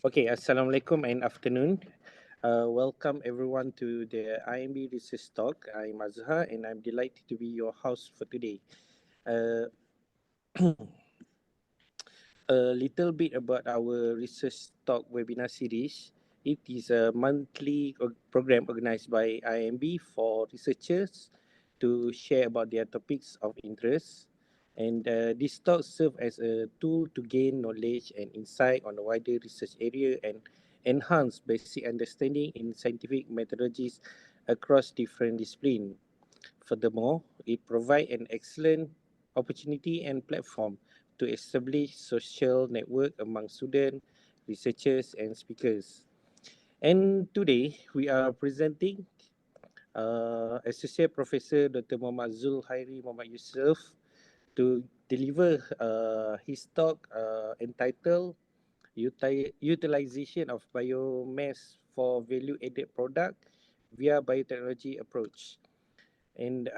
Okay, Assalamualaikum and afternoon. Welcome everyone to the IMB Research Talk. I'm Azhar and I'm delighted to be your host for today. Uh, a little bit about our Research Talk webinar series. It is a monthly program organized by IMB for researchers to share about their topics of interest. And these talks serve as a tool to gain knowledge and insight on a wider research area and enhance basic understanding in scientific methodologies across different disciplines. Furthermore, it provides an excellent opportunity and platform to establish social network among students, researchers, and speakers. And today we are presenting Associate Professor Dr. Mohd Zulkhairi Mohd Yusoff to deliver his talk entitled Utilization of Biomass for Value-Added Product via Biotechnology Approach. And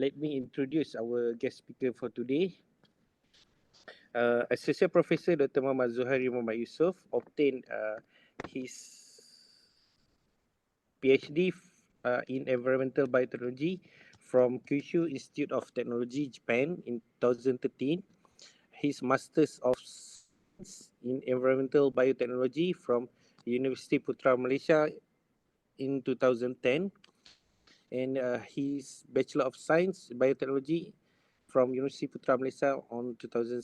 let me introduce our guest speaker for today. Associate Professor Dr. Mohd Zulkhairi Mohd Yusoff obtained his PhD in Environmental Biotechnology from Kyushu Institute of Technology, Japan in 2013. His Masters of Science in Environmental Biotechnology from Universiti Putra, Malaysia in 2010. And his Bachelor of Science Biotechnology from Universiti Putra, Malaysia on 2006.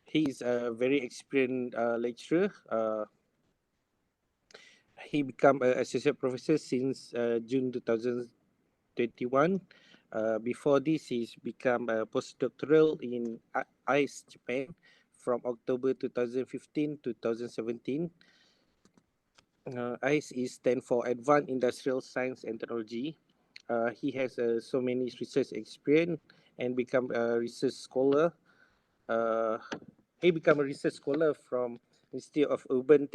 He is a very experienced lecturer. He became an associate professor since June 2021. Before this, he's become a postdoctoral in ICE Japan from October 2015 to 2017. ICE is stand for Advanced Industrial Science and Technology. He has so many research experience and become a research scholar. He became a research scholar from Institute of Urban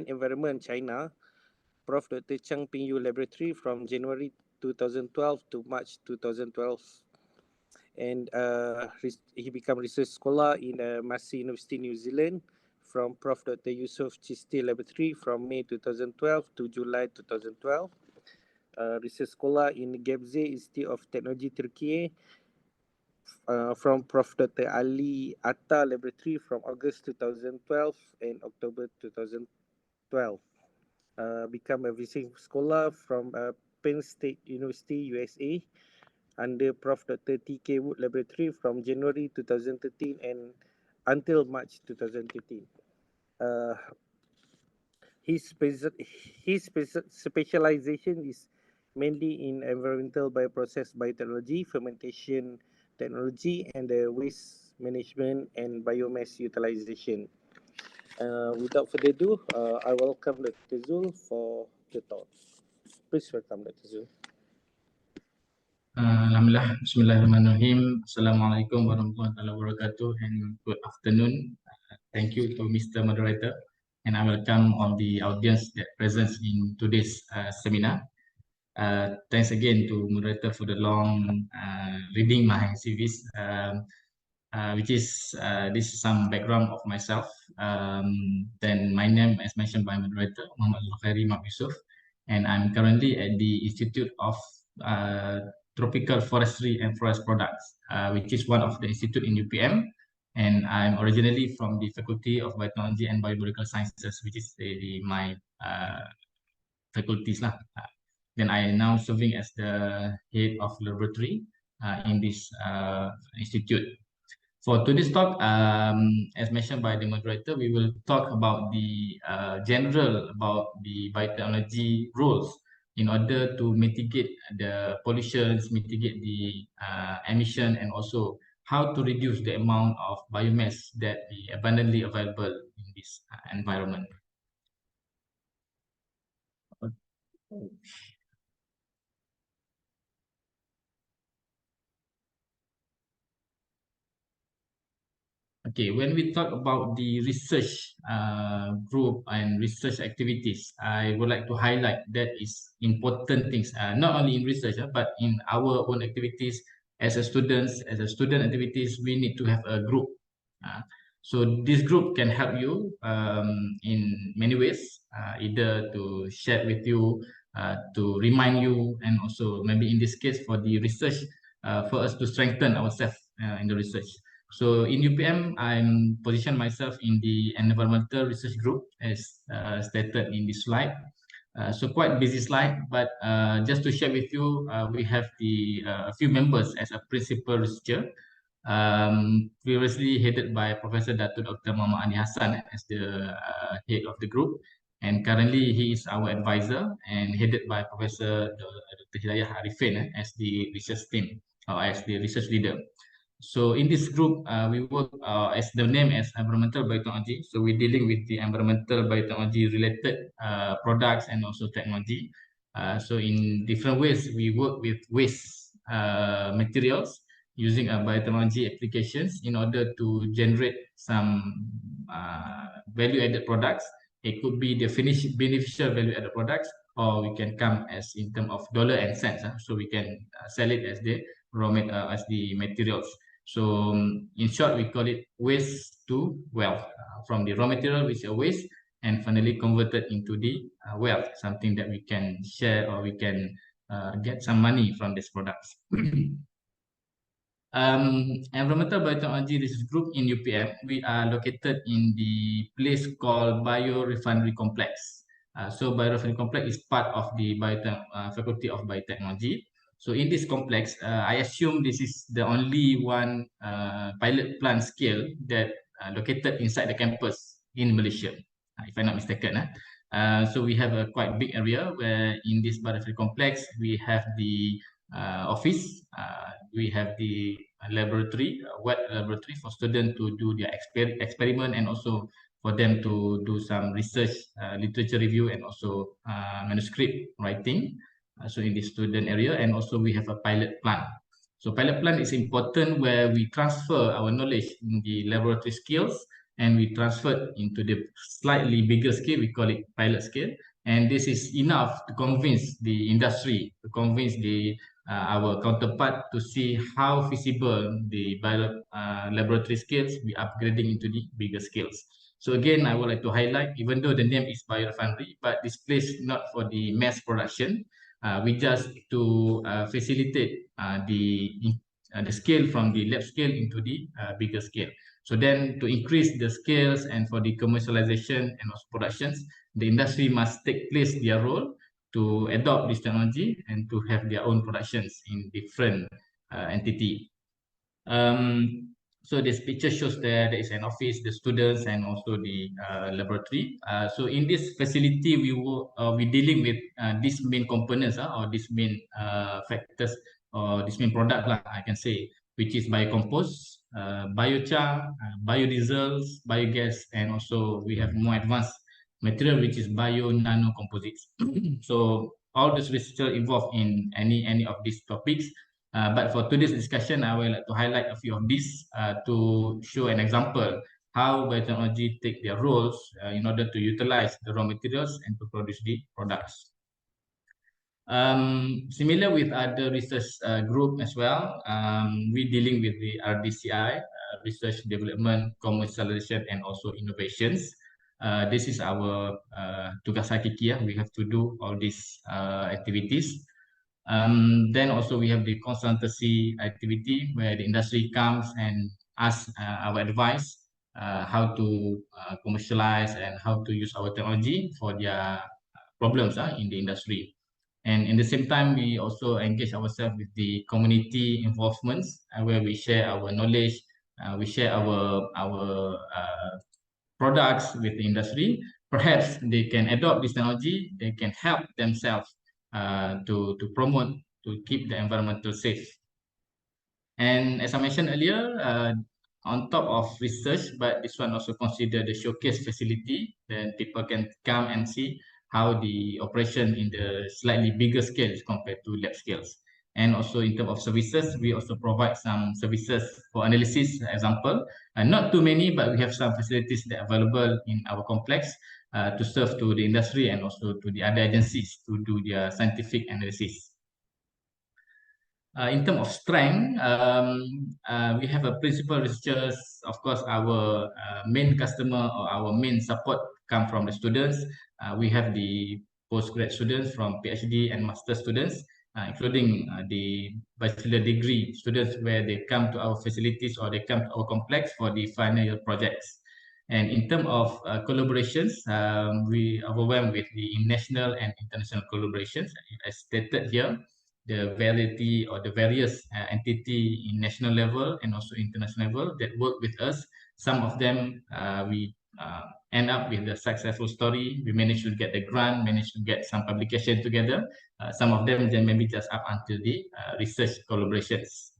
Environment, China, Prof. Dr. Chang Ping Yu Laboratory from January 2012 to March 2012. And he became research scholar in Massey University, New Zealand, from Prof. Dr. Yusoff Chisti Laboratory from May 2012 to July 2012. Research scholar in Gebze Institute of Technology, Turkey, from Prof. Dr. Ali Atta Laboratory from August 2012 and October 2012. Become a visiting scholar from Penn State University, USA, under Prof. Dr. T.K. Wood Laboratory from January 2013 and until March 2013. Uh, his specialization is mainly in environmental bioprocess biotechnology, fermentation technology, and waste management and biomass utilization. Without further ado, I welcome Dr. Zul for the talk. Please welcome Dr. Zul. Alhamdulillah, Bismillahirrahmanirrahim. Assalamualaikum warahmatullahi wabarakatuh and good afternoon. Thank you to Mr. Moderator, and I welcome all the audience that presents in today's seminar. Thanks again to Moderator for the long reading my CVs, which is this is some background of myself. Then my name, as mentioned by Moderator, Mohd Zulkhairi Mohd Yusoff, and I'm currently at the Institute of Tropical Forestry and Forest Products, which is one of the institute in UPM. And I'm originally from the Faculty of Biotechnology and Biological Sciences, which is my faculties lah. Then I am now serving as the head of laboratory in this institute. For today's talk, as mentioned by the moderator, we will talk about the general about the biotechnology rules in order to mitigate the pollutions, mitigate the emission, and also how to reduce the amount of biomass that is abundantly available in this environment. Okay, when we talk about the research group and research activities, I would like to highlight that is important things, not only in research, but in our own activities as a student activities, we need to have a group So this group can help you in many ways, either to share with you, to remind you, and also maybe in this case for the research, for us to strengthen ourselves in the research. So in UPM, I'm positioned myself in the environmental research group as stated in this slide. So quite busy slide, but just to share with you, we have a few members as a principal researcher, previously headed by Professor Dato Dr. Muhammad Ani Hassan as the head of the group, and currently he is our advisor and headed by Professor Dr. Hidayah Arifin as the research team or as the research leader. So in this group, we work as the name as environmental biotechnology. So we're dealing with the environmental biotechnology related products and also technology. So in different ways, we work with waste materials using biotechnology applications in order to generate some value-added products. It could be the finished beneficial value-added products, or we can come as in terms of dollar and cents. So we can sell it as the as the materials. So in short, we call it waste to wealth, from the raw material, which is a waste, and finally converted into the wealth, something that we can share or we can get some money from these products. Environmental Biotechnology Research Group in UPM, we are located in the place called Biorefinery Complex. So Biorefinery Complex is part of the Faculty of Biotechnology. So in this complex, I assume this is the only one pilot plant scale that located inside the campus in Malaysia, if I'm not mistaken. So we have a quite big area where in this Biorefinery Complex, we have the office, we have the laboratory, wet laboratory for students to do their experiment, and also for them to do some research, literature review, and also manuscript writing. So in the student area, and also we have a pilot plant. So pilot plant is important where we transfer our knowledge in the laboratory skills and we transfer into the slightly bigger scale. We call it pilot scale. And this is enough to convince the industry, to convince our counterpart to see how feasible the laboratory skills we upgrading into the bigger scales. So again, I would like to highlight, even though the name is biorefinery, but this place not for the mass production. We just to facilitate the scale from the lab scale into the bigger scale. So then to increase the scales and for the commercialization and also productions, the industry must take place their role to adopt this technology and to have their own productions in different entity. So this picture shows there is an office, the students, and also the laboratory. So in this facility, we dealing with these main components or these main factors or this main product, I can say, which is biocompost, biochar, biodiesels, biogas, and also we have more advanced material which is bio nano composites. So all this research involved in any of these topics. But for today's discussion, I would like to highlight a few of these to show an example how biotechnology take their roles in order to utilize the raw materials and to produce the products. Similar with other research group as well, we dealing with the RDCI, research development, commercialization, and also innovations. This is our tugas hakiki. We have to do all these activities. Then also we have the consultancy activity where the industry comes and asks our advice how to commercialize and how to use our technology for their problems in the industry. And in the same time, we also engage ourselves with the community involvements where we share our knowledge, we share our products with the industry. Perhaps they can adopt this technology, they can help themselves to promote, to keep the environmental safe. And as I mentioned earlier, on top of research, but this one also consider the showcase facility, then people can come and see how the operation in the slightly bigger scales compared to lab scales. And also in terms of services, we also provide some services for analysis, example. Not too many, but we have some facilities that are available in our complex to serve to the industry and also to the other agencies to do their scientific analysis. in terms of strength, we have a principal researchers. Of course, our main customer or our main support come from the students. We have the postgrad students from PhD and master students, including the bachelor degree students where they come to our facilities or they come to our complex for the final year projects. And in terms of collaborations, we are overwhelmed with the national and international collaborations. As stated here, the variety or the various entity in national level and also international level that work with us. Some of them we end up with the successful story. We managed to get the grant, managed to get some publication together. Some of them then maybe just up until the research collaborations.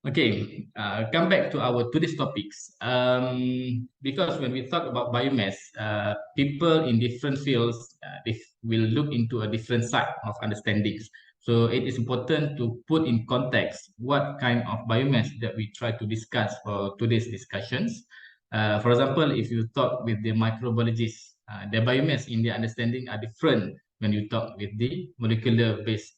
Okay, come back to our today's topics. Because when we talk about biomass, people in different fields they will look into a different side of understandings. So it is important to put in context what kind of biomass that we try to discuss for today's discussions. For example, if you talk with the microbiologists, the biomass in their understanding are different when you talk with the molecular-based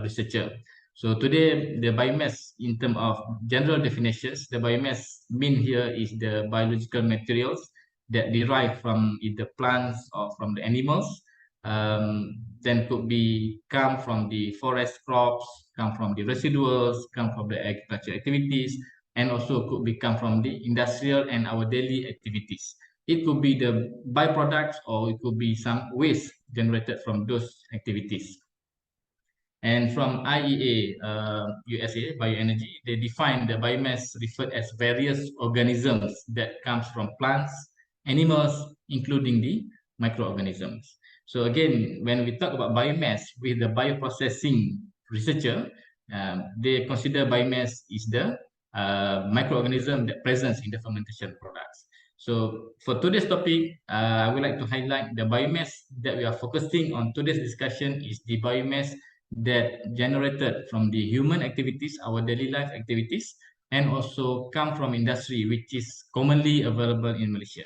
researcher. So today, the biomass in terms of general definitions, the biomass mean here is the biological materials that derive from either plants or from the animals. Then could be come from the forest crops, come from the residuals, come from the agriculture activities, and also could be come from the industrial and our daily activities. It could be the byproducts or it could be some waste generated from those activities. And from IEA, USA, Bioenergy, they define the biomass referred as various organisms that comes from plants, animals, including the microorganisms. So again, when we talk about biomass with the bioprocessing researcher, they consider biomass is the microorganism that presents in the fermentation products. So for today's topic, I would like to highlight the biomass that we are focusing on today's discussion is the biomass that generated from the human activities, our daily life activities, and also come from industry, which is commonly available in Malaysia.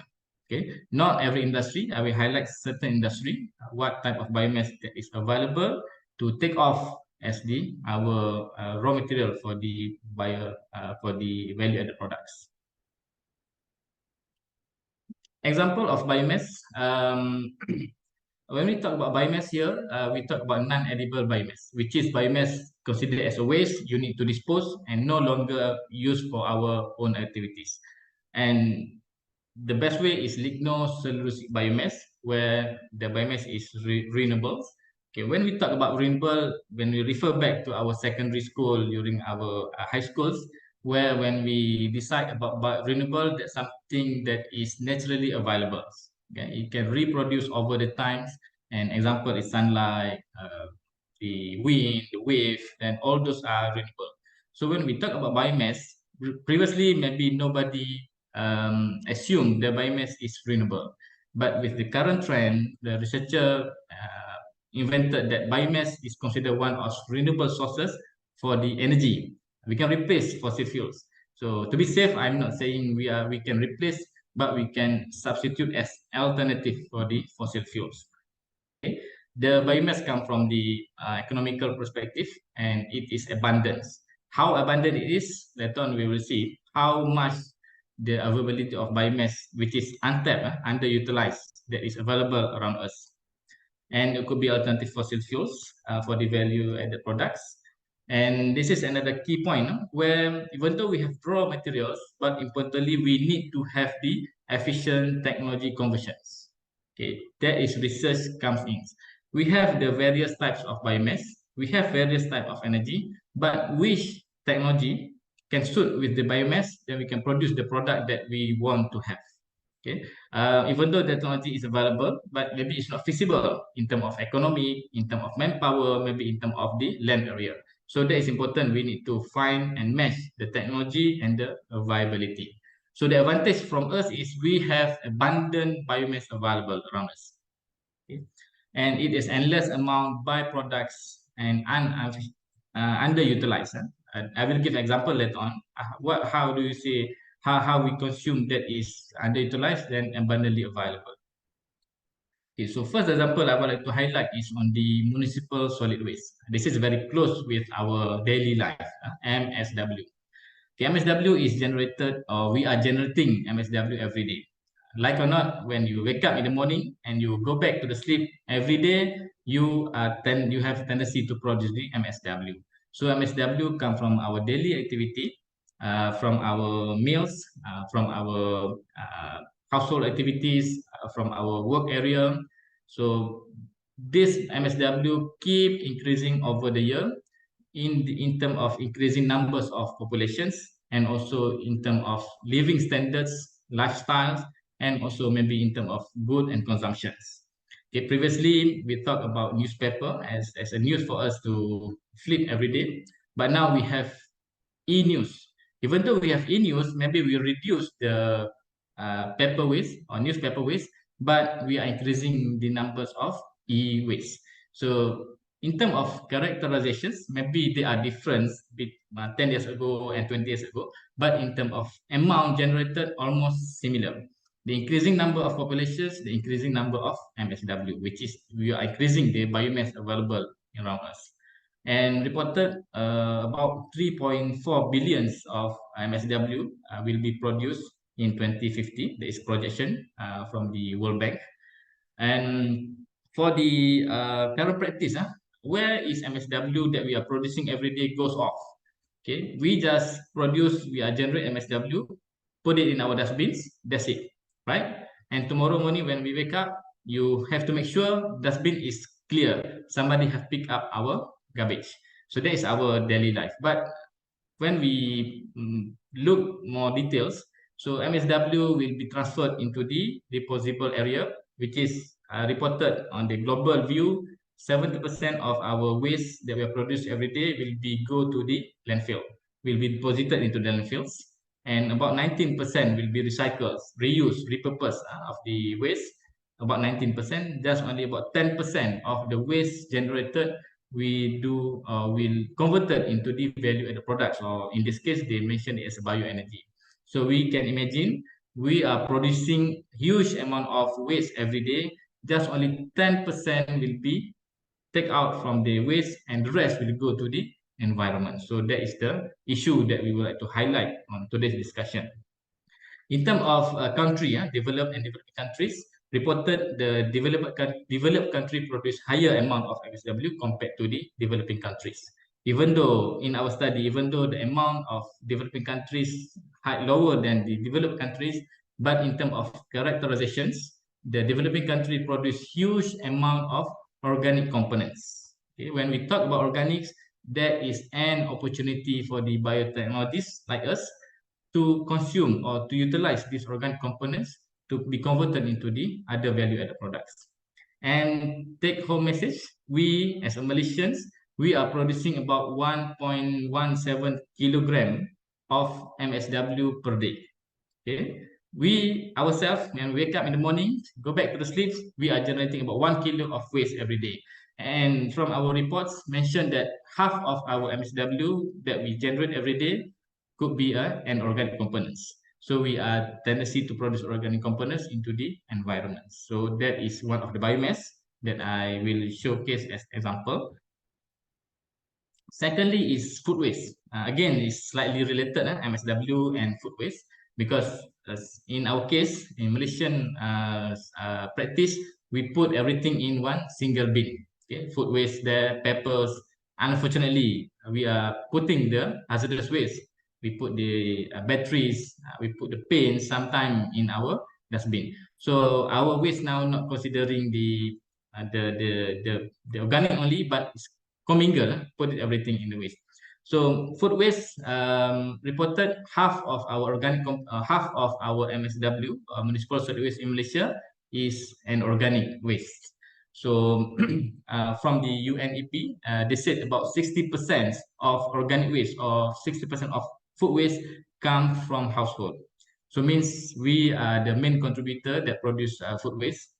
Okay, not every industry. I will highlight certain industry, what type of biomass that is available to take off as the our raw material for the value-added products. Example of biomass. When we talk about biomass here, we talk about non-edible biomass, which is biomass considered as a waste you need to dispose and no longer used for our own activities. And the best way is lignocellulosic biomass, where the biomass is renewable. Okay, when we talk about renewable, when we refer back to our secondary school during our high schools, where when we decide about renewable, that's something that is naturally available. Okay, it can reproduce over the times. An example is sunlight, the wind, the wave, and all those are renewable. So when we talk about biomass, previously maybe nobody assumed the biomass is renewable. But with the current trend, the researcher invented that biomass is considered one of renewable sources for the energy. We can replace fossil fuels. So to be safe, I'm not saying we can replace, but we can substitute as alternative for the fossil fuels. Okay? The biomass comes from the economical perspective, and it is abundance. How abundant it is, later on we will see how much the availability of biomass, which is untapped, underutilized, that is available around us. And it could be alternative fossil fuels for the value-added products. And this is another key point where even though we have raw materials, but importantly, we need to have the efficient technology conversions. Okay, that is research comes in. We have the various types of biomass, we have various types of energy, but which technology can suit with the biomass, then we can produce the product that we want to have. Okay, even though the technology is available, but maybe it's not feasible in terms of economy, in terms of manpower, maybe in terms of the land area. So that is important. We need to find and match the technology and the viability. So the advantage from us is we have abundant biomass available around us. Okay? And it is endless amount byproducts and underutilized. I will give example later on. How do you say how we consume that is underutilized and abundantly available? Okay, so first example I would like to highlight is on the municipal solid waste. This is very close with our daily life, MSW. Okay, MSW is generated, or we are generating MSW every day. Like or not, when you wake up in the morning and you go back to the sleep every day, you have tendency to produce the MSW. So MSW come from our daily activity, from our meals, from our household activities, from our work area. So this MSW keep increasing over the year in term of increasing numbers of populations, and also in term of living standards, lifestyles, and also maybe in term of good and consumptions. Okay, previously we talked about newspaper as a news for us to flip every day, but now we have e-news. Even though we have e-news, maybe we reduce the paper waste or newspaper waste, but we are increasing the numbers of e-waste. So in terms of characterizations, maybe they are different 10 years ago and 20 years ago, but in terms of amount generated, almost similar. The increasing number of populations, the increasing number of MSW, which is we are increasing the biomass available around us, and reported about 3.4 billions of MSW will be produced in 2050. There is projection from the World Bank. And for the current practice, where is MSW that we are producing every day goes off? Okay, we just produce, we are generate MSW, put it in our dustbins, that's it, right? And tomorrow morning when we wake up, you have to make sure dustbin is clear. Somebody have picked up our garbage. So that is our daily life. But when we look more details, so MSW will be transferred into the deposable area, which is reported on the global view. 70% of our waste that we produce every day will be go to the landfill, will be deposited into the landfills, and about 19% will be recycled, reused, repurposed of the waste. About 19%, just only about 10% of the waste generated will converted into the value added products, or in this case they mention it as a bioenergy. So we can imagine we are producing huge amount of waste every day, just only 10% will be take out from the waste, and the rest will go to the environment. So that is the issue that we would like to highlight on today's discussion. In terms of country, developed and developing countries, reported the developed country produce higher amount of MSW compared to the developing countries. Even though in our study, even though the amount of developing countries lower than the developed countries, but in terms of characterizations, the developing country produce huge amount of organic components. Okay? When we talk about organics, that is an opportunity for the biotechnologists like us to consume or to utilize these organic components to be converted into the other value-added products. And take-home message, we as a Malaysians, we are producing about 1.17 kilogram of MSW per day. Okay, we ourselves, when we wake up in the morning, go back to the sleep, we are generating about 1 kilo of waste every day. And from our reports mentioned that half of our MSW that we generate every day could be an organic components. So we are tendency to produce organic components into the environment. So that is one of the biomass that I will showcase as example. Secondly is food waste. Again, it's slightly related, MSW and food waste, because in our case, in Malaysian practice, we put everything in one single bin. Okay, food waste there, peppers. Unfortunately, we are putting the hazardous waste. We put the batteries, we put the paint sometime in our dustbin. So our waste now not considering the organic only, but it's commingle, put everything in the waste. So food waste reported half of our half of our MSW, municipal solid waste in Malaysia, is an organic waste. So from the UNEP, they said about 60% of organic waste or 60% of food waste come from household. So means we are the main contributor that produce food waste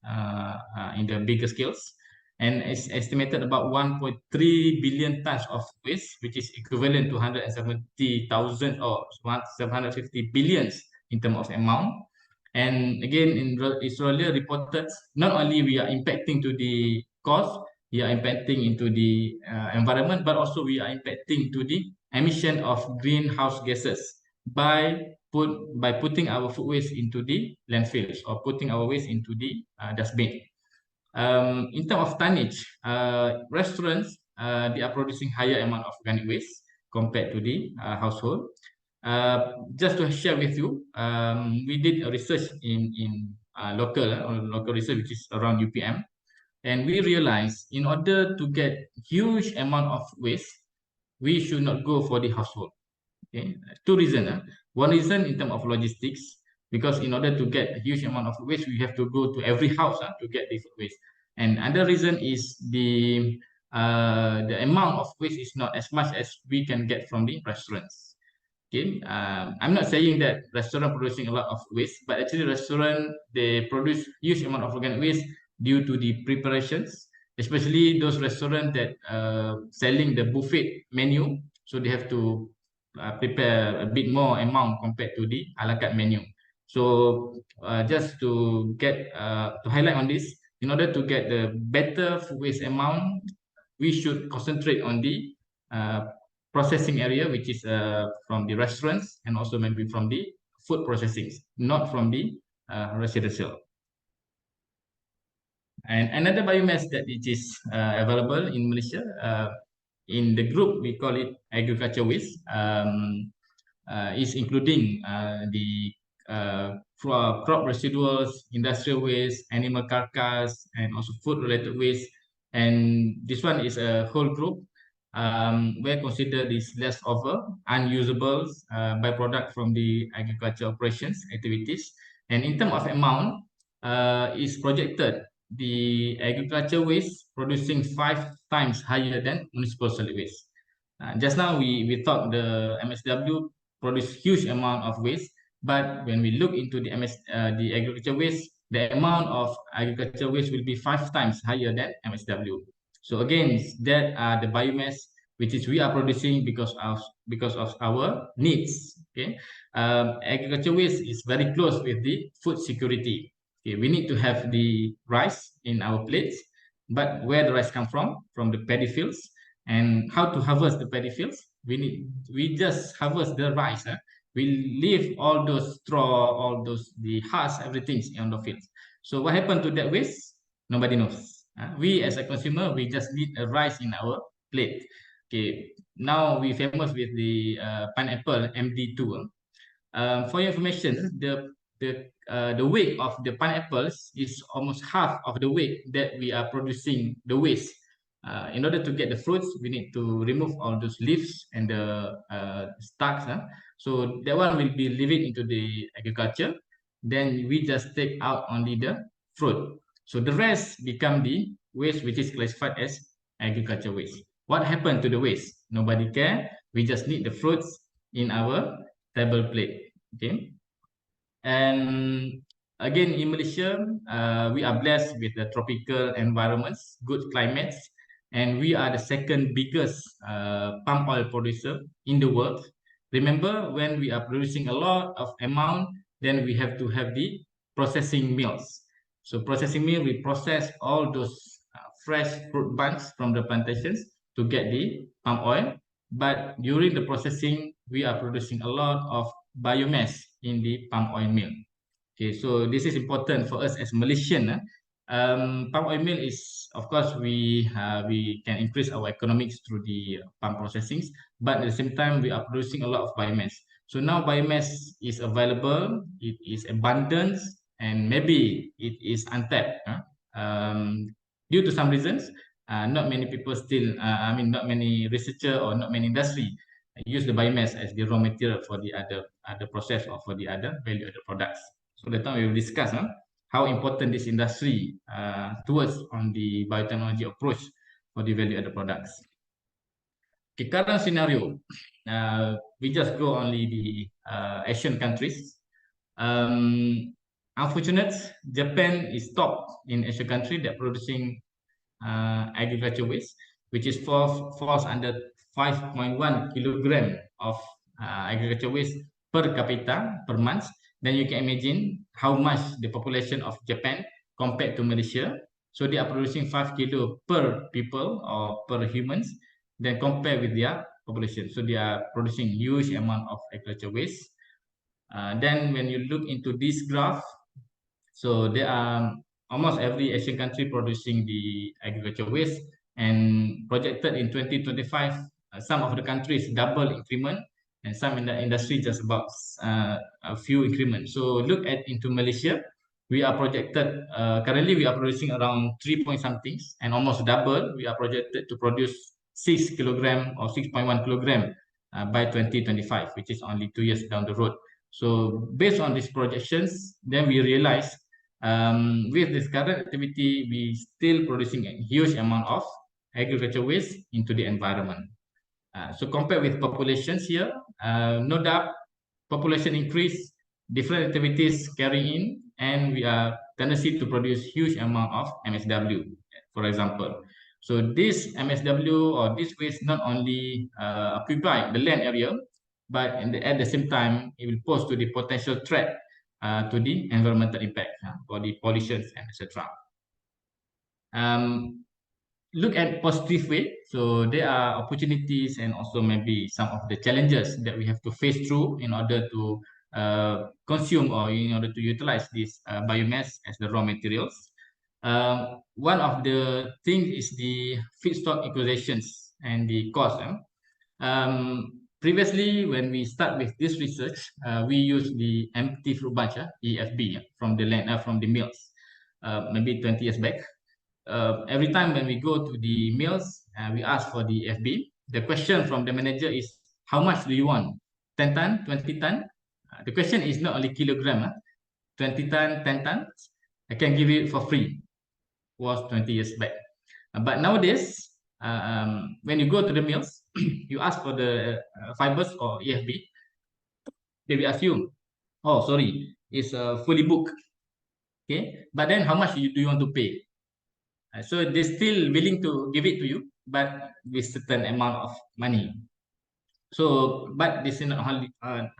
in the bigger scales. And it's estimated about 1.3 billion tons of waste, which is equivalent to 170,000 or 750 billions in terms of amount. And again, in Australia reported, not only we are impacting to the cost, we are impacting into the environment, but also we are impacting to the emission of greenhouse gases by putting our food waste into the landfills or putting our waste into the dustbin. In terms of tonnage, restaurants they are producing higher amount of organic waste compared to the household. Just to share with you, we did a research in local research, which is around UPM, and we realized in order to get huge amount of waste, we should not go for the household. Okay, two reasons. One reason in terms of logistics, because in order to get a huge amount of waste, we have to go to every house to get this waste. And another reason is the amount of waste is not as much as we can get from the restaurants. Okay, I'm not saying that restaurant producing a lot of waste, but actually restaurant they produce huge amount of organic waste due to the preparations, especially those restaurants that selling the buffet menu, so they have to prepare a bit more amount compared to the a la carte menu. So just to highlight on this, in order to get the better food waste amount, we should concentrate on the processing area, which is from the restaurants and also maybe from the food processing, not from the residential. And another biomass that it is available in Malaysia, in the group we call it agriculture waste, is including the crop residuals, industrial waste, animal carcass, and also food-related waste. And this one is a whole group where considered is leftover, unusable byproduct from the agriculture operations activities. And in terms of amount, is projected the agriculture waste producing 5 times higher than municipal solid waste. Just now we thought the MSW produce huge amount of waste, but when we look into the agriculture waste, the amount of agriculture waste will be 5 times higher than MSW. So again, that are the biomass which is we are producing because of our needs. Okay, agriculture waste is very close with the food security. Okay, we need to have the rice in our plates, but where the rice come from? From the paddy fields. And how to harvest the paddy fields? We just harvest the rice. We leave all those straw, all those the husks, everything on the fields. So what happened to that waste? Nobody knows. We as a consumer, we just need a rice in our plate. Okay, now we famous with the pineapple MD2. For your information, the weight of the pineapples is almost half of the weight that we are producing the waste. In order to get the fruits, we need to remove all those leaves and the stalks. So that one will be leaving into the agriculture. Then we just take out only the fruit. So the rest become the waste, which is classified as agriculture waste. What happened to the waste? Nobody care. We just need the fruits in our table plate. Okay. And again, in Malaysia, we are blessed with the tropical environments, good climates, and we are the second biggest palm oil producer in the world. Remember, when we are producing a lot of amount, then we have to have the processing mills. So processing mill, we process all those fresh fruit bunches from the plantations to get the palm oil. But during the processing, we are producing a lot of biomass in the palm oil mill. Okay, so this is important for us as Malaysian. Palm oil mill is, of course, we can increase our economics through the palm processing, but at the same time, we are producing a lot of biomass. So now biomass is available, it is abundant, and maybe it is untapped. Due to some reasons, not many people still, not many researcher or not many industry use the biomass as the raw material for the other process or for the other value-added products. So that time we will discuss how important this industry towards on the biotechnology approach for the value-added products. Okay, current scenario, we just go only the Asian countries. Unfortunate, Japan is top in Asian country that producing agriculture waste, which is falls under 5.1 kilogram of agriculture waste per capita per month. then you can imagine how much the population of Japan compared to Malaysia. So they are producing 5 kilo per people or per humans, then compare with their population. So they are producing huge amount of agricultural waste. Then when you look into this graph, so there are almost every Asian country producing the agricultural waste, and projected in 2025, some of the countries double increment, and some in the industry just about a few increments. So look at into Malaysia, we are projected currently we are producing around 3 point something, and almost double. We are projected to produce 6 kilogram or 6.1 kilogram by 2025, which is only 2 years down the road. So based on these projections, then we realize with this current activity, we still producing a huge amount of agricultural waste into the environment. So compared with populations here, no doubt population increase, different activities carrying in, and we are tendency to produce huge amount of MSW, for example. So this MSW or this waste not only occupy the land area, but at the same time, it will pose to the potential threat to the environmental impact for the pollutions and etc. Look at positive way. So there are opportunities and also maybe some of the challenges that we have to face through in order to consume or in order to utilize this biomass as the raw materials. One of the things is the feedstock acquisitions and the cost. Previously, when we start with this research, we use the empty fruit bunch, EFB, from the land, from the mills, maybe 20 years back. Every time when we go to the mills, we ask for the FB. The question from the manager is, how much do you want? 10 ton, 20 ton? The question is not only kilogram, 20 ton, 10 tons. I can give it for free. Was 20 years back. But nowadays, when you go to the mills, you ask for the fibers or EFB, they will ask you, oh, sorry, it's fully booked. Okay, but then how much do you want to pay? So they're still willing to give it to you, but with certain amount of money. So, but this is not only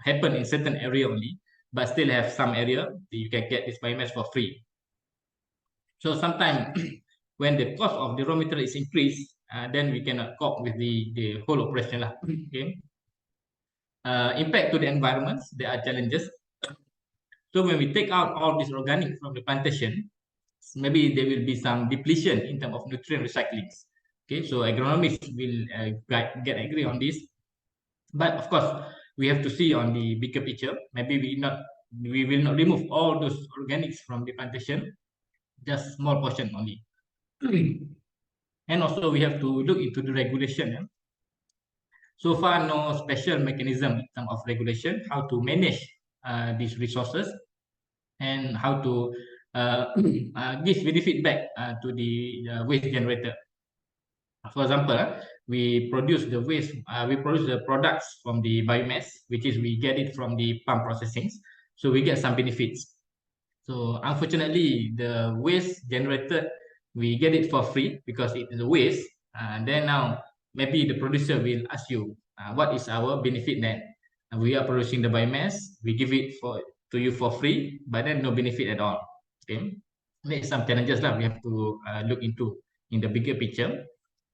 happen in certain area only, but still have some area you can get this biomass for free. So sometimes when the cost of the raw material is increased, then we cannot cope with the whole operation lah. Okay. Impact to the environment, there are challenges. So when we take out all this organic from the plantation, maybe there will be some depletion in terms of nutrient recycling. Okay, so agronomists will get agree on this, but of course we have to see on the bigger picture. Maybe we will not remove all those organics from the plantation, just small portion only. And also we have to look into the regulation. So far, no special mechanism in terms of regulation how to manage these resources and how to give benefit back to the waste generator. For example, we produce the waste, we produce the products from the biomass, which is we get it from the palm processing. So we get some benefits. So unfortunately, the waste generated, we get it for free because it is a waste. And then now, maybe the producer will ask you, what is our benefit then? We are producing the biomass, we give it to you for free, but then no benefit at all. Okay, there's some challenges that we have to look into in the bigger picture.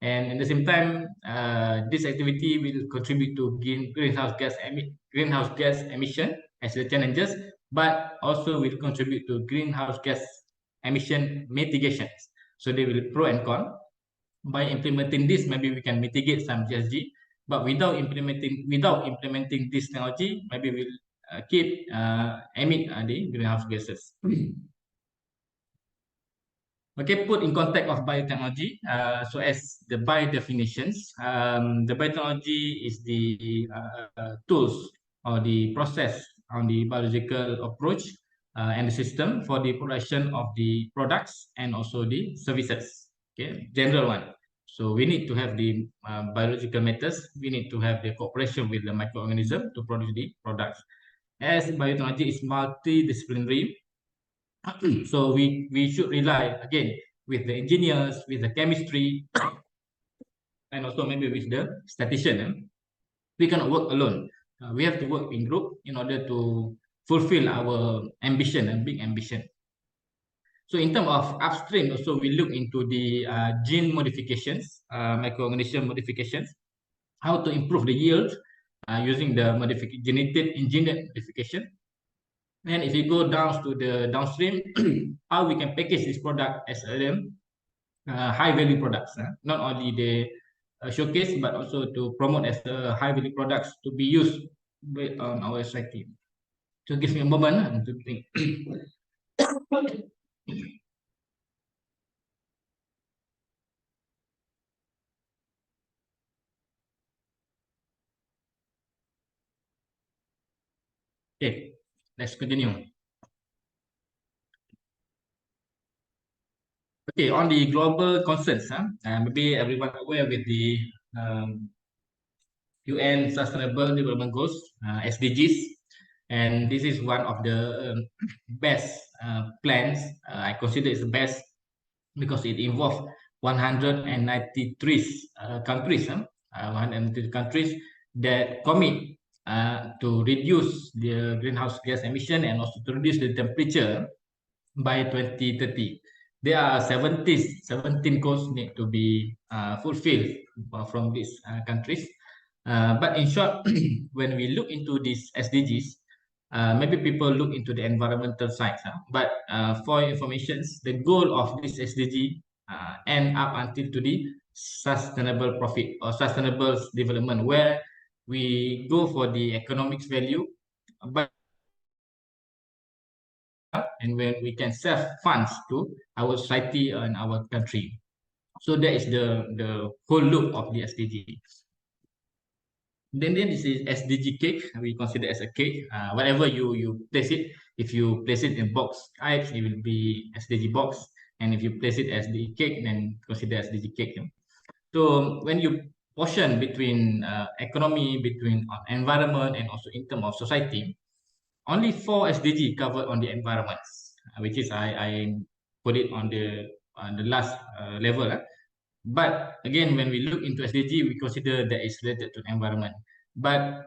And at the same time, this activity will contribute to greenhouse gas emission as the challenges, but also will contribute to greenhouse gas emission mitigations. So they will pro and con. By implementing this, maybe we can mitigate some GSG. But without implementing this technology, maybe we'll keep emit the greenhouse gases. Okay, put in context of biotechnology. So as the bio definitions, the biotechnology is the tools or the process on the biological approach and the system for the production of the products and also the services. Okay, general one. So we need to have the biological methods. We need to have the cooperation with the microorganism to produce the products. As biotechnology is multidisciplinary, so we should rely again with the engineers, with the chemistry, and also maybe with the statistician. We cannot work alone. We have to work in group in order to fulfill our ambition, a big ambition. So in terms of upstream, also we look into the gene modifications, microorganism modifications, how to improve the yield using the genetic engineered modification. And if you go down to the downstream, how we can package this product as a high value products, not only the showcase but also to promote as a high value products to be used on our society. So give me a moment to think. Okay, let's continue. Okay, on the global concerns, maybe everyone aware with the UN Sustainable Development Goals, SDGs, and this is one of the best plans. I consider it's the best because it involves 193 countries, 193 countries that commit to reduce the greenhouse gas emission and also to reduce the temperature by 2030. There are 17 goals need to be fulfilled from these countries. But in short, when we look into these SDGs, maybe people look into the environmental side. But for information, the goal of this SDG end up until to the sustainable profit or sustainable development, where we go for the economic value, but and when we can save funds to our society and our country. So that is the whole look of the SDG. Then this is SDG cake. We consider as a cake. Whatever you place it, if you place it in box types, it will be SDG box. And if you place it as the cake, then consider SDG cake. So when you portion between economy, between environment, and also in terms of society, only 4 SDG covered on the environment, which is I put it on the last level. But again, when we look into SDG, we consider that it's related to the environment. But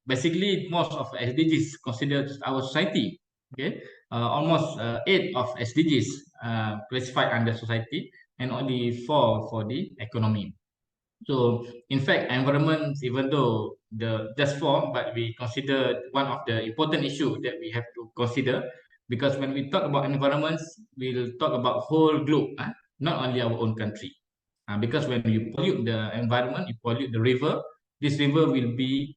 basically, most of SDGs considered our society. Okay, almost 8 of SDGs classified under society, and only 4 for the economy. So in fact, environment, even though the just 4, but we consider one of the important issue that we have to consider, because when we talk about environments, we'll talk about whole globe, not only our own country. Because when you pollute the environment, you pollute the river, this river will be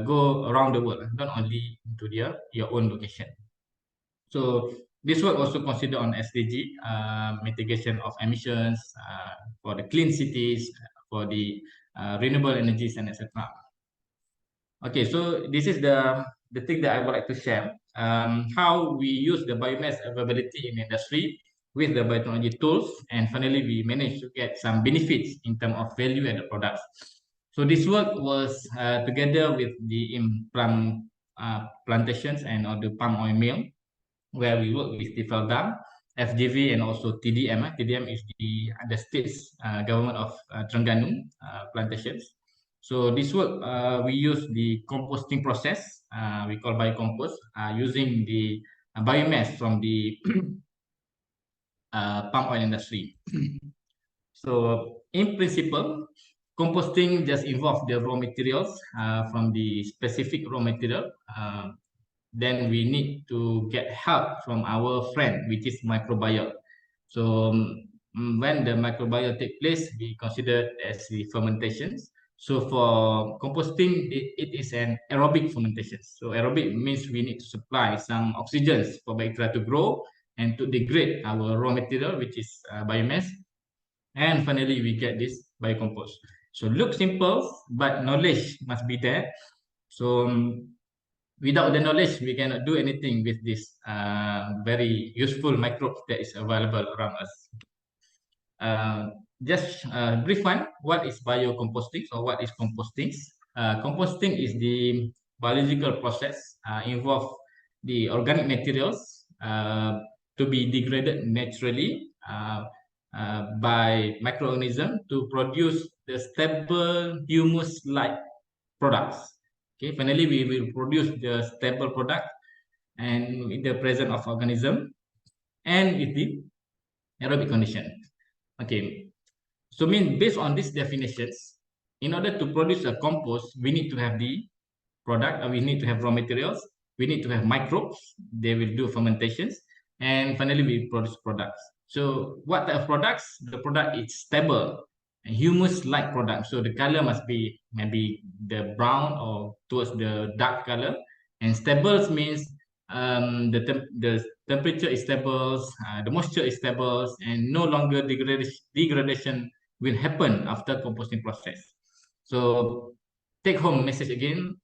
go around the world, not only to your own location. So this work also consider on SDG, mitigation of emissions, for the clean cities, for the renewable energies, and etc. Okay, so this is the thing that I would like to share. How we use the biomass availability in industry with the biotechnology tools, and finally we managed to get some benefits in terms of value-added products. So this work was together with the plantations and or the palm oil mill, where we work with the Feldam, FGV, and also TDM. TDM is the state's government of Terengganu plantations. So this work, we use the composting process, we call biocompost, using the biomass from the palm oil industry. So in principle, composting just involves the raw materials from the specific raw material. Then we need to get help from our friend, which is microbial. So when the microbial take place, we consider as the fermentations. So for composting, it is an aerobic fermentation. So aerobic means we need to supply some oxygens for bacteria to grow and to degrade our raw material, which is biomass. And finally, we get this biocompost. So look simple, but knowledge must be there. So without the knowledge, we cannot do anything with this very useful microbes that is available around us. Just brief one, what is biocomposting? So what is composting? Composting is the biological process involve the organic materials to be degraded naturally by microorganisms to produce the stable humus-like products. Okay, finally we will produce the stable product and in the presence of organism and with the aerobic condition. Okay, so based on these definitions, in order to produce a compost, we need to have the product, we need to have raw materials, we need to have microbes, they will do fermentations, and finally we produce products. So what type of products? The product is stable, humus-like product. So the color must be maybe the brown or towards the dark color. And stable means the temperature is stable, the moisture is stable, and no longer degradation will happen after composting process. So take home message again,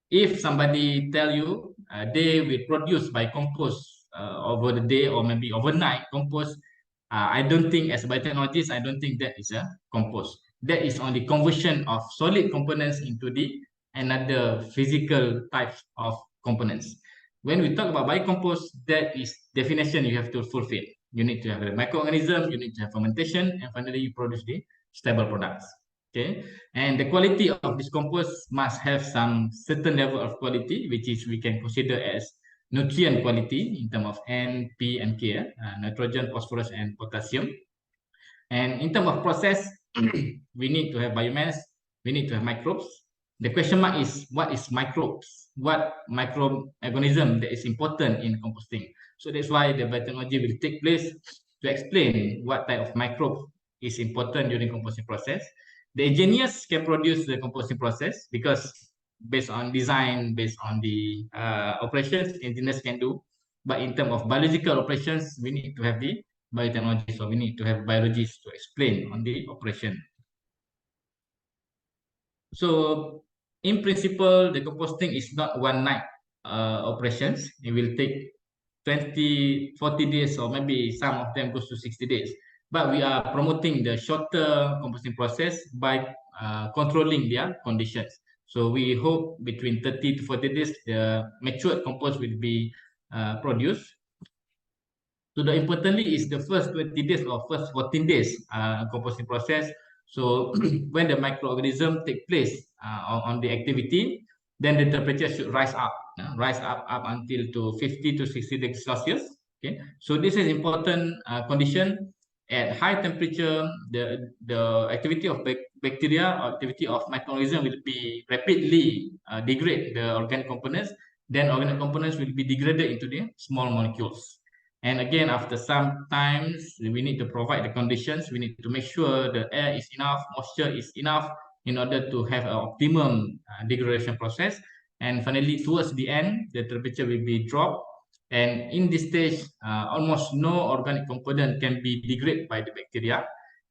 if somebody tell you they will produce by compost over the day or maybe overnight compost, I don't think, as a biotechnologist, I don't think that is a compost. That is only conversion of solid components into the another physical types of components. When we talk about biocompost, that is definition you have to fulfill. You need to have a microorganism, you need to have fermentation, and finally you produce the stable products. Okay, and the quality of this compost must have some certain level of quality, which is we can consider as nutrient quality in terms of N, P, and K, nitrogen, phosphorus, and potassium. And in terms of process, we need to have biomass, we need to have microbes. The question mark is, what is microbes? What microorganism that is important in composting? So that's why the biotechnology will take place to explain what type of microbe is important during composting process. The engineers can produce the composting process because based on design, based on the operations, engineers can do. But in terms of biological operations, we need to have the biotechnology, so we need to have biologists to explain on the operation. So in principle, the composting is not one night operations. It will take 20, 40 days, or maybe some of them goes to 60 days. But we are promoting the shorter composting process by controlling their conditions. So we hope between 30 to 40 days, the matured compost will be produced. So the importantly is the first 20 days or first 14 days composting process. So when the microorganism take place on the activity, then the temperature should rise up until to 50 to 60 degrees Celsius. Okay, so this is important condition. At high temperature, the activity of bacteria or activity of microorganism will be rapidly degrade the organic components. Then organic components will be degraded into the small molecules. And again, after some times, we need to provide the conditions. We need to make sure the air is enough, moisture is enough in order to have an optimum degradation process. And finally, towards the end, the temperature will be dropped. And in this stage, almost no organic component can be degraded by the bacteria.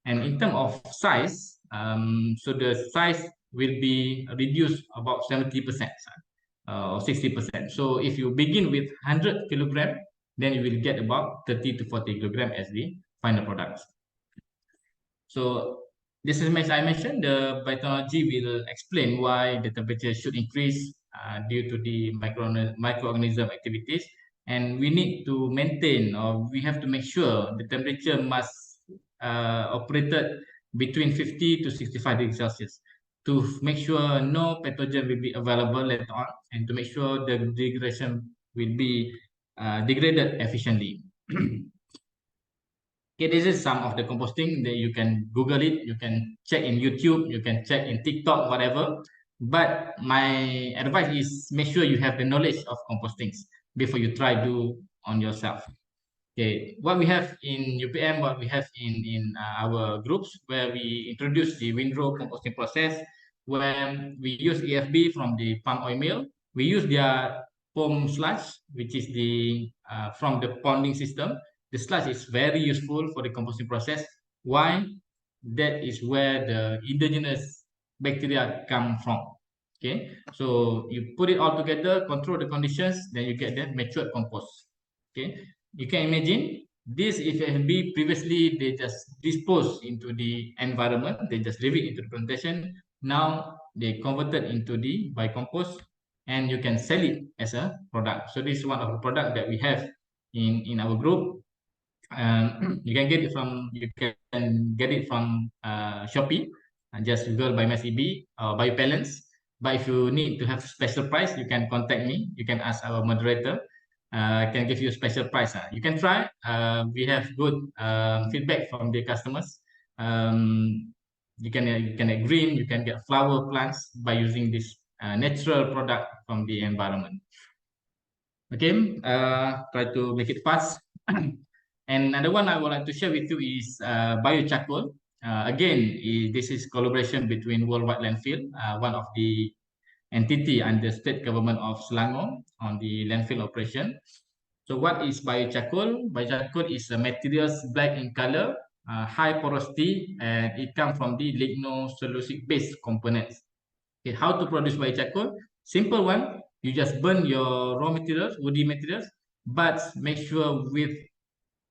And in terms of size, so the size will be reduced about 70% or 60%. So if you begin with 100 kilogram, then you will get about 30 to 40 kilogram as the final products. So this is, as I mentioned, the biotechnology will explain why the temperature should increase due to the microorganism activities. And we need to maintain, or we have to make sure the temperature must operate between 50 to 65 degrees Celsius to make sure no pathogen will be available later on, and to make sure the degradation will be degraded efficiently. Okay, this is some of the composting that you can Google it, you can check in YouTube, you can check in TikTok, whatever. But my advice is make sure you have the knowledge of composting before you try do on yourself. Okay, what we have in UPM, what we have in our groups, where we introduce the windrow composting process, where we use EFB from the palm oil mill. We use their foam sludge, which is the from the ponding system. The sludge is very useful for the composting process. Why? That is where the indigenous bacteria come from. Okay, so you put it all together, control the conditions, then you get the matured compost. Okay, you can imagine this, if FB previously they just dispose into the environment, they just leave it into the plantation. Now they converted into the biocompost, and you can sell it as a product. So this is one of the product that we have in our group. You can get it from Shopee, and just Google Biomass EB or Biopellets. But if you need to have special price, you can contact me. You can ask our moderator. can give you a special price. You can try. We have good feedback from the customers. You can get green, you can get flower plants by using this natural product from the environment. Okay, try to make it fast. And another one I would like to share with you is biocharcoal. Again, this is collaboration between Worldwide Landfill, one of the entity under state government of Selangor on the landfill operation. So what is biocharcoal? Biocharcoal is a materials black in color, high porosity, and it comes from the lignocellulosic based components. Okay, how to produce biocharcoal? Simple one. You just burn your raw materials, woody materials, but make sure with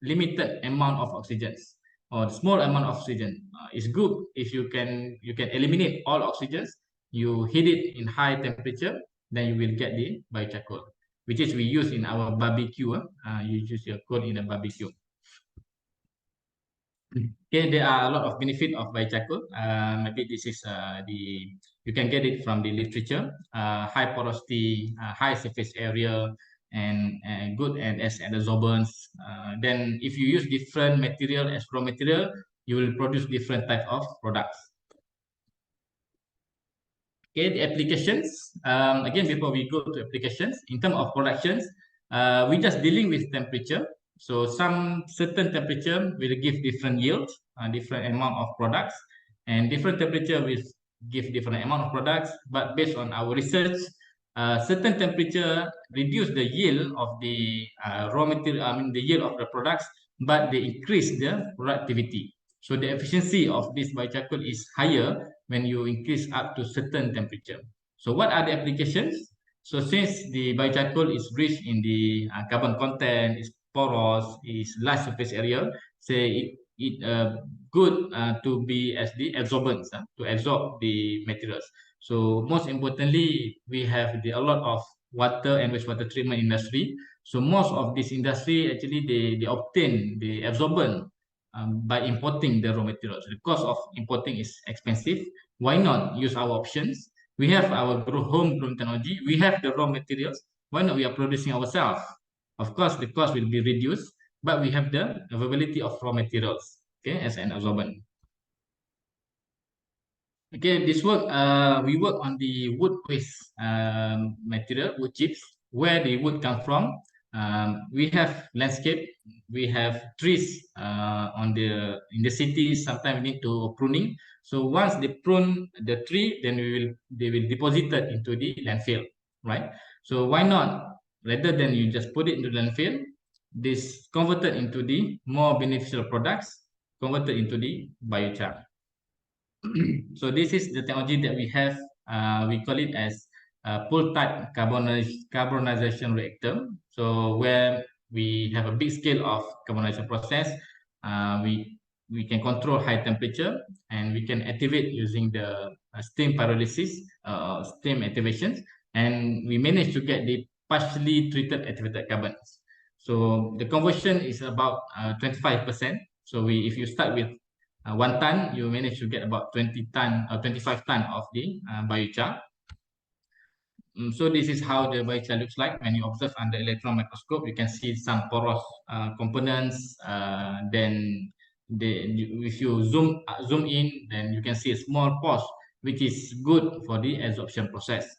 limited amount of oxygen or small amount of oxygen. It's good if you can eliminate all oxygen. You heat it in high temperature, then you will get the biocharcoal, which is we use in our barbecue. You use your coal in a barbecue. Okay, there are a lot of benefit of biocharcoal. Maybe this is you can get it from the literature. High porosity, high surface area, and good and as adsorbents. Then if you use different material as raw material, you will produce different type of products. Okay, the applications. Again, before we go to applications, in terms of productions, we just dealing with temperature. So some certain temperature will give different yield, different amount of products, and different temperature will give different amount of products. But based on our research, certain temperature reduce the yield of the raw material. I mean the yield of the products, but they increase the productivity. So the efficiency of this biocharcoal is higher when you increase up to certain temperature. So what are the applications? So since the biocharcoal is rich in the carbon content, is porous, is large surface area, say it good to be as the absorbents to absorb the materials. So most importantly, we have a lot of water and wastewater treatment industry. So most of this industry actually they obtain the absorbent by importing the raw materials. The cost of importing is expensive. Why not use our options? We have our homegrown technology. We have the raw materials. Why not we are producing ourselves? Of course, the cost will be reduced, but we have the availability of raw materials, okay, as an absorbent. Okay, this work, we work on the wood waste material, wood chips, where the wood come from. We have landscape, we have trees in the city. Sometimes we need to pruning. So once they prune the tree, then they will deposit it into the landfill, right? So why not, rather than you just put it into landfill, this converted into the more beneficial products, converted into the biochar. So this is the technology that we have. We call it as pull type carbonization reactor. So where we have a big scale of carbonization process, we can control high temperature and we can activate using the steam pyrolysis, steam activations, and we manage to get the partially treated activated carbon. So the conversion is about 25%. So if you start with 1 ton, you manage to get about 20 ton or 25 ton of the biochar. So this is how the biochar looks like. When you observe under electron microscope, you can see some porous components. If you zoom in, then you can see a small pores, which is good for the absorption process.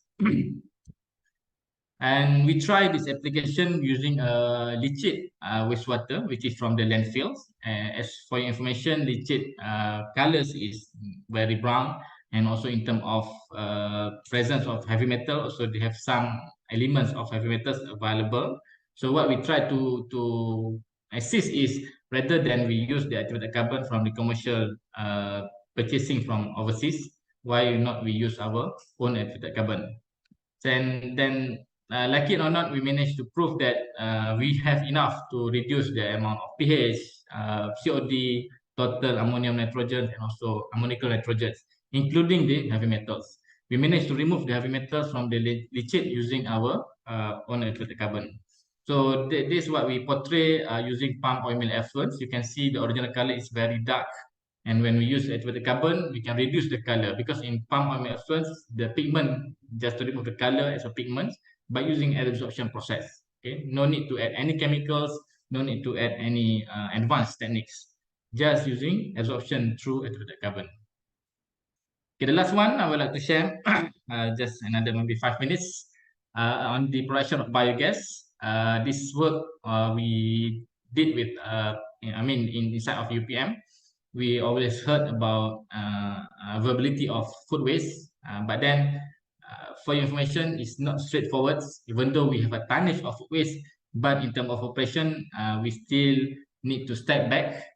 And we try this application using leachate wastewater, which is from the landfills. As for your information, leachate colors is very brown, and also in terms of presence of heavy metal, also they have some elements of heavy metals available. So what we try to assist is, rather than we use the activated carbon from the commercial purchasing from overseas, why not we use our own activated carbon? Then like it or not, we managed to prove that we have enough to reduce the amount of pH, COD, total ammonium nitrogen, and also ammonical nitrogen, including the heavy metals. We managed to remove the heavy metals from the leachate using our own activated carbon. So this is what we portray using palm oil mill effluents. You can see the original color is very dark. And when we use activated carbon, we can reduce the color, because in palm oil effluents, the pigment, just to remove the color as a pigment by using adsorption process. Okay, no need to add any chemicals, no need to add any advanced techniques, just using absorption through activated carbon. Okay, the last one I would like to share, just another maybe 5 minutes on the production of biogas. This work we did with, inside of UPM, we always heard about availability of food waste, but then for your information, it's not straightforward. Even though we have a tonnage of food waste, but in terms of operation, we still need to step back,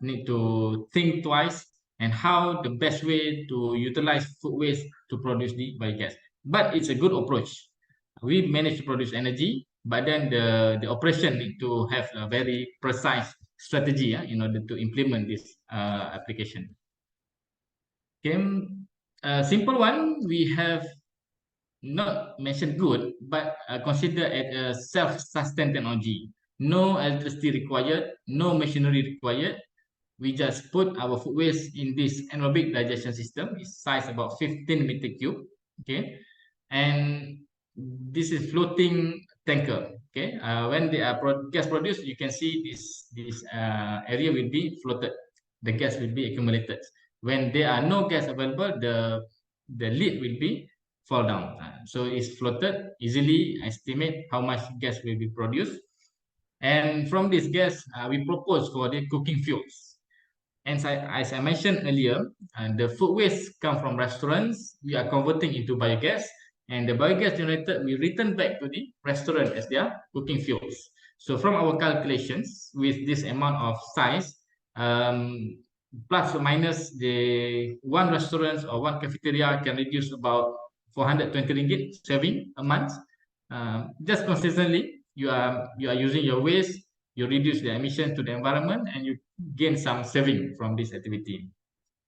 need to think twice, and how the best way to utilize food waste to produce the biogas. But it's a good approach. We managed to produce energy, but then the operation need to have a very precise strategy in order to implement this application. Okay, a simple one we have not mentioned good, but consider it a self-sustained technology. No electricity required, no machinery required. We just put our food waste in this anaerobic digestion system. It's size about 15 meter cube. Okay, and this is floating tanker. Okay, when they are gas produced, you can see this area will be floated. The gas will be accumulated. When there are no gas available, the lid will be fall down. So it's floated, easily estimate how much gas will be produced. And from this gas, we propose for the cooking fuels. And as I mentioned earlier, the food waste come from restaurants. We are converting into biogas, and the biogas generated we return back to the restaurant as their cooking fuels. So from our calculations, with this amount of size, plus or minus the one restaurant or one cafeteria can reduce about 420 ringgit saving a month. Just consistently, you are using your waste, you reduce the emission to the environment, and you gain some saving from this activity.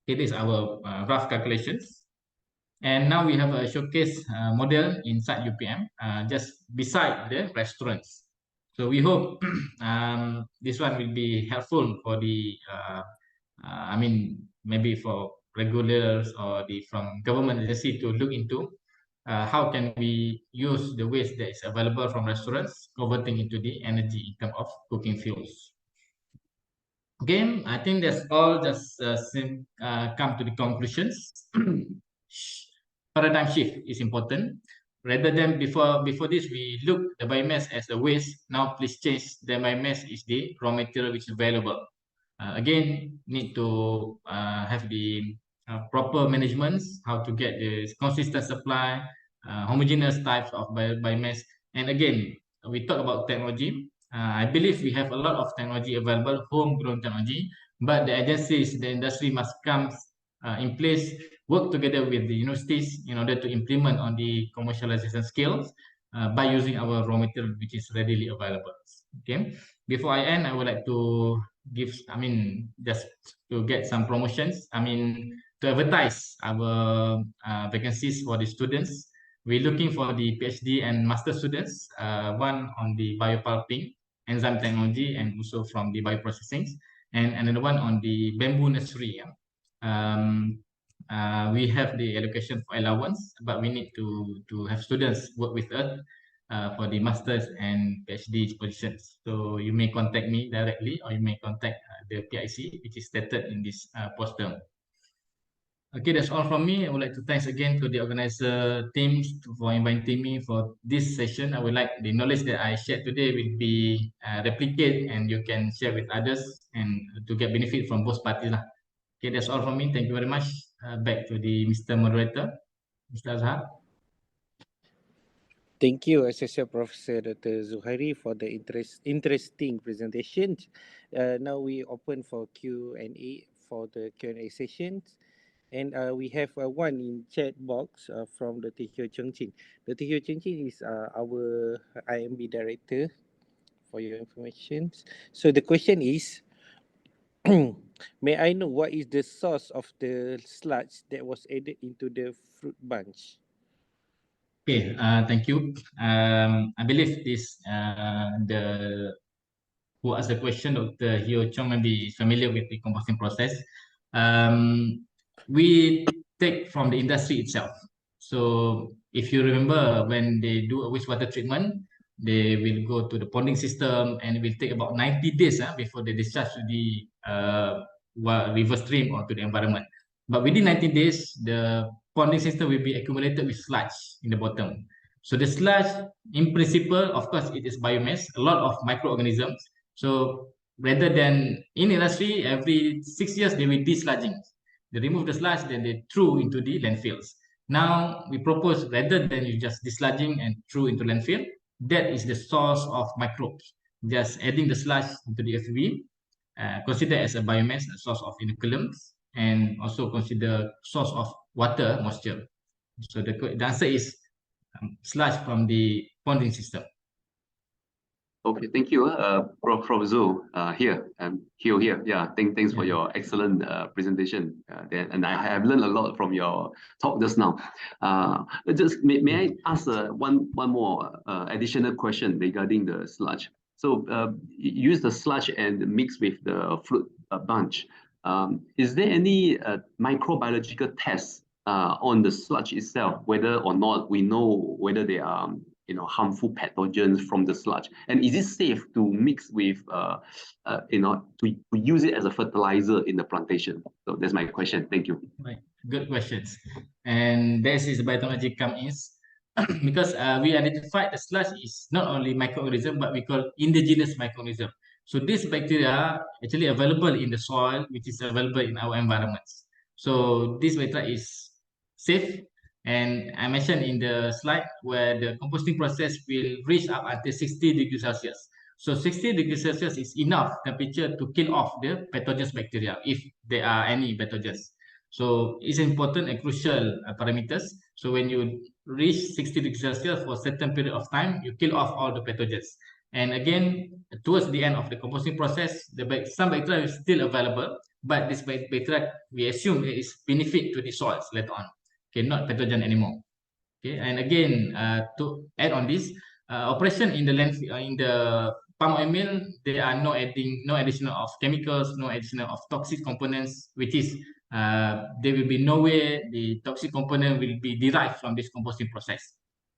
It is our rough calculations. And now we have a showcase model inside UPM, just beside the restaurants. So we hope this one will be helpful for the, maybe for regulars or from government agency to look into how can we use the waste that is available from restaurants, converting into the energy in terms of cooking fuels. Again, I think that's all. Just come to the conclusions. Paradigm shift is important. Rather than before this, we look the biomass as a waste. Now, please change the biomass is the raw material which is available. Again, need to have the proper management, how to get the consistent supply, homogeneous types of biomass. And again, we talk about technology. I believe we have a lot of technology available, homegrown technology, but the agencies, the industry must come in place, work together with the universities in order to implement on the commercialization skills by using our raw material which is readily available. Okay. Before I end, I would like to just to get some promotions. To advertise our vacancies for the students. We're looking for the PhD and master students, one on the biopulping, enzyme technology, and also from the bioprocessing, and another one on the bamboo nursery. We have the allocation for allowance, but we need to have students work with us for the masters and PhD positions. So you may contact me directly, or you may contact the PIC, which is stated in this poster. Okay, that's all from me. I would like to thanks again to the organizer teams for inviting me for this session. I would like the knowledge that I shared today will be replicated, and you can share with others and to get benefit from both parties. Okay, that's all from me. Thank you very much. Back to the Mr. Moderator, Mr. Azhar. Thank you, Associate Professor Dr. Zulkhairi, for the interesting presentation. Now we open for Q&A for the Q&A sessions. And we have one in chat box from Dr. Hyo Cheng Chin. Dr. Hyo Cheng Chin is our IMMB director, for your information. So the question is, may I know what is the source of the sludge that was added into the fruit bunch? Okay, thank you. I believe this the who asked the question, Dr. Hyo Chong, may be familiar with the composting process. We take from the industry itself. So if you remember, when they do a wastewater treatment, they will go to the ponding system, and it will take about 90 days before they discharge to the river stream or to the environment. But within 90 days, the ponding system will be accumulated with sludge in the bottom. So the sludge, in principle, of course, it is biomass, a lot of microorganisms. So rather than in industry, every 6 years they will desludging. They remove the sludge, then they throw into the landfills. Now we propose, rather than you just dislodging and throw into landfill, that is the source of microbes. Just adding the sludge into the FV, consider as a biomass, a source of inoculums, and also consider source of water moisture. So the answer is sludge from the ponding system. Okay, thank you, Prof. Zul, here and here. Yeah, thanks for your excellent presentation. And I have learned a lot from your talk just now. Just may I ask one more additional question regarding the sludge? So you use the sludge and mix with the fruit bunch. Is there any microbiological tests on the sludge itself, whether or not we know whether they are harmful pathogens from the sludge, and is it safe to mix with to use it as a fertilizer in the plantation? So that's my question. Thank you. Right, good questions. And this is biotechnology come in because we identified the sludge is not only microorganism, but we call indigenous microorganism. So this bacteria actually available in the soil, which is available in our environments. So this bacteria is safe. And I mentioned in the slide where the composting process will reach up until 60 degrees Celsius. So 60 degrees Celsius is enough temperature to kill off the pathogens bacteria, if there are any pathogens. So it's important and crucial parameters. So when you reach 60 degrees Celsius for a certain period of time, you kill off all the pathogens. And again, towards the end of the composting process, some bacteria is still available, but this bacteria, we assume it is benefit to the soils later on. Okay, not pathogen anymore. Okay, and again, to add on this, operation in the in the palm oil mill, there are no additional of chemicals, no additional of toxic components, which is there will be no way the toxic component will be derived from this composting process.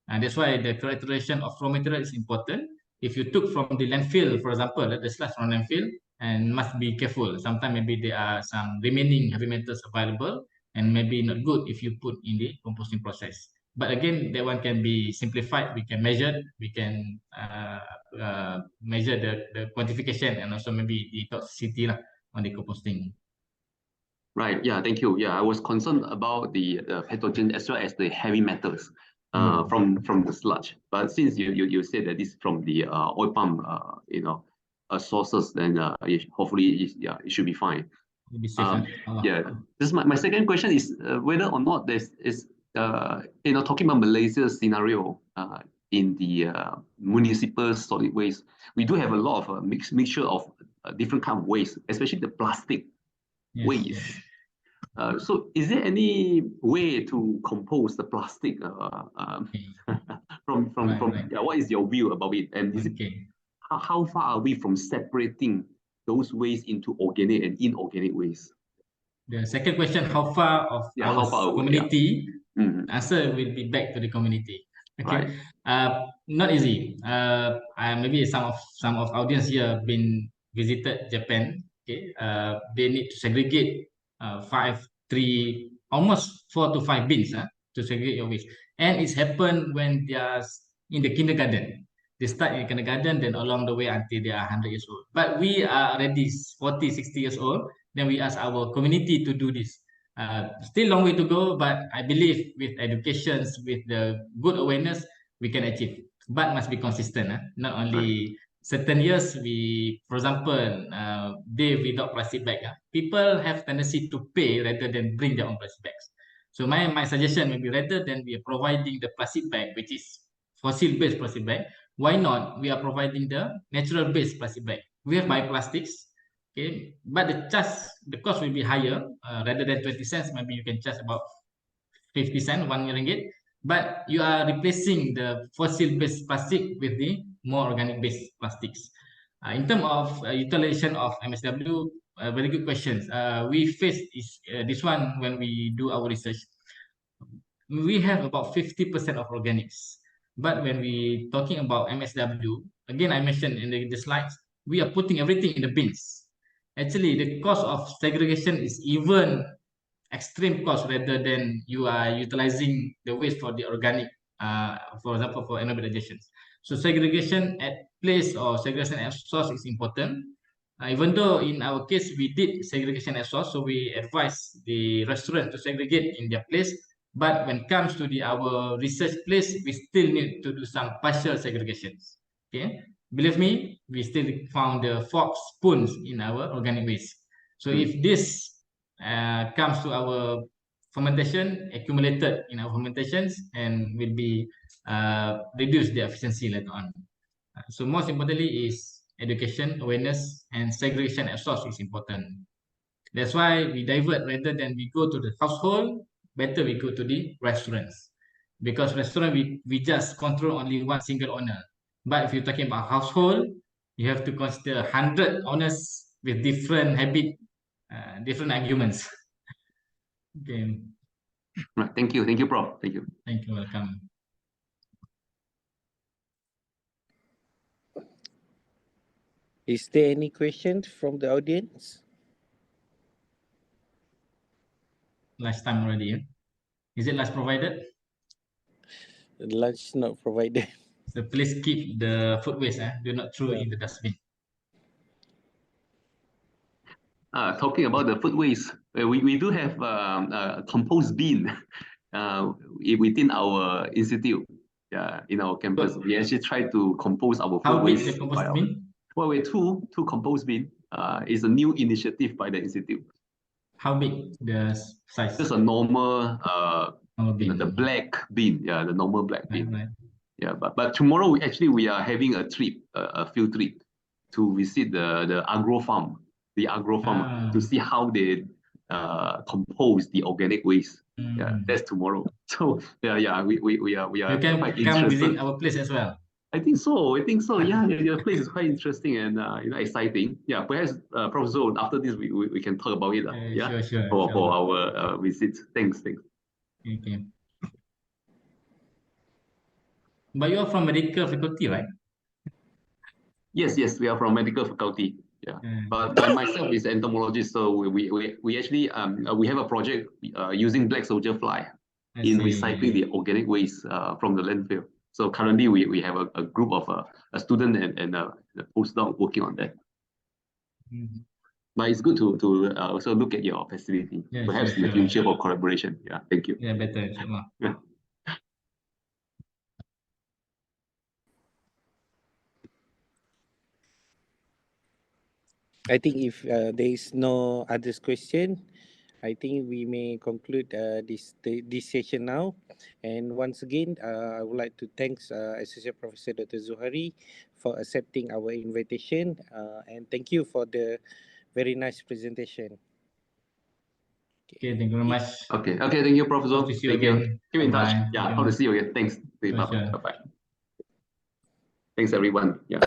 And that's why the characterization of raw material is important. If you took from the landfill, for example, the sludge from landfill, and must be careful. Sometimes maybe there are some remaining heavy metals available, and maybe not good if you put in the composting process. But again, that one can be simplified. We can measure, we can measure the quantification and also maybe the toxicity on the composting. Right. Yeah. Thank you. Yeah, I was concerned about the pathogen as well as the heavy metals from the sludge. But since you said that this from the oil palm sources, then hopefully it should be fine. Yeah. This my second question is whether or not there's talking about Malaysia's scenario in the municipal solid waste. We do have a lot of mixture of different kind of waste, especially the plastic waste. So is there any way to compose the plastic from what is your view about it, and is it, how far are we from separating those waste into organic and inorganic waste? The second question, how far of our community? Answer will be back to the community. Okay, not easy. Maybe some of audience here have been visited Japan. Okay, they need to segregate 4 to 5 bins to segregate your waste, and it's happened when they are in the kindergarten. They start in kindergarten, then along the way until they are 100 years old. But we are already 40, 60 years old. Then we ask our community to do this. Still long way to go, but I believe with education, with the good awareness, we can achieve. But must be consistent. Not only certain years, for example, day without plastic bag. People have tendency to pay rather than bring their own plastic bags. So my suggestion maybe rather than we are providing the plastic bag, which is fossil-based plastic bag, why not we are providing the natural-based plastic bag? We have bioplastics. Okay, but the cost will be higher. Rather than 20 cents, maybe you can charge about 50 cents, 1 ringgit. But you are replacing the fossil-based plastic with the more organic-based plastics. In terms of utilization of MSW, very good questions. We face this one when we do our research. We have about 50% of organics. But when we talking about MSW, again, I mentioned in the slides, we are putting everything in the bins. Actually, the cost of segregation is even extreme cost rather than you are utilizing the waste for the organic, for example, for anaerobic digestion. So segregation at place or segregation at source is important. Even though in our case we did segregation at source, so we advise the restaurant to segregate in their place. But when it comes to our research place, we still need to do some partial segregations. Okay, believe me, we still found the forks, spoons in our organic waste. So if this comes to our fermentation, accumulated in our fermentations, and will be reduce the efficiency later on. So most importantly is education, awareness, and segregation at source is important. That's why we divert rather than we go to the household, better we go to the restaurants. Because restaurant, we just control only one single owner. But if you're talking about household, you have to consider 100 owners with different habit, different arguments. Okay. Right. Thank you, Prof. Thank you. Thank you. Welcome. Is there any questions from the audience? Last time already. Is it last provided? Lunch not provided. So please keep the food waste. Do not throw in the dustbin. Talking about the food waste, we do have a compost bin within our institute. In our campus, we actually try to compose our food How big waste. the compost bin? Well, we're two compost bin. It's a new initiative by the institute. How big the size? Just a normal, bin. the black bin. Yeah, the normal black bin. Right. Yeah, but tomorrow we are having a trip, a field trip, to visit the agro farm, to see how they compose the organic waste. Yeah, that's tomorrow. So yeah, we are you can quite come interested. Visit our place as well. I think so. Yeah, your place is quite interesting and exciting. Yeah, perhaps Prof. Zul, after this we can talk about it. Sure. For our visit. Thanks. Okay. But you are from medical faculty, right? Yes, we are from medical faculty. Yeah, but myself is entomologist, so we actually we have a project using black soldier fly in recycling the organic waste from the landfill. So currently we have a group of a student and a postdoc working on that. But it's good to also look at your facility, perhaps in the future for collaboration. Yeah, thank you. Yeah, better, inshallah. Yeah. I think if there is no other question, I think we may conclude this session now. And once again, I would like to thank Associate Professor Dr. Zulkhairi for accepting our invitation. And thank you for the very nice presentation. Okay, thank you very much. Okay, thank you, Prof. Zul. Thank you. Keep in touch. Yeah, hope to see you again. Thanks. Bye-bye. Thanks, everyone. Yeah.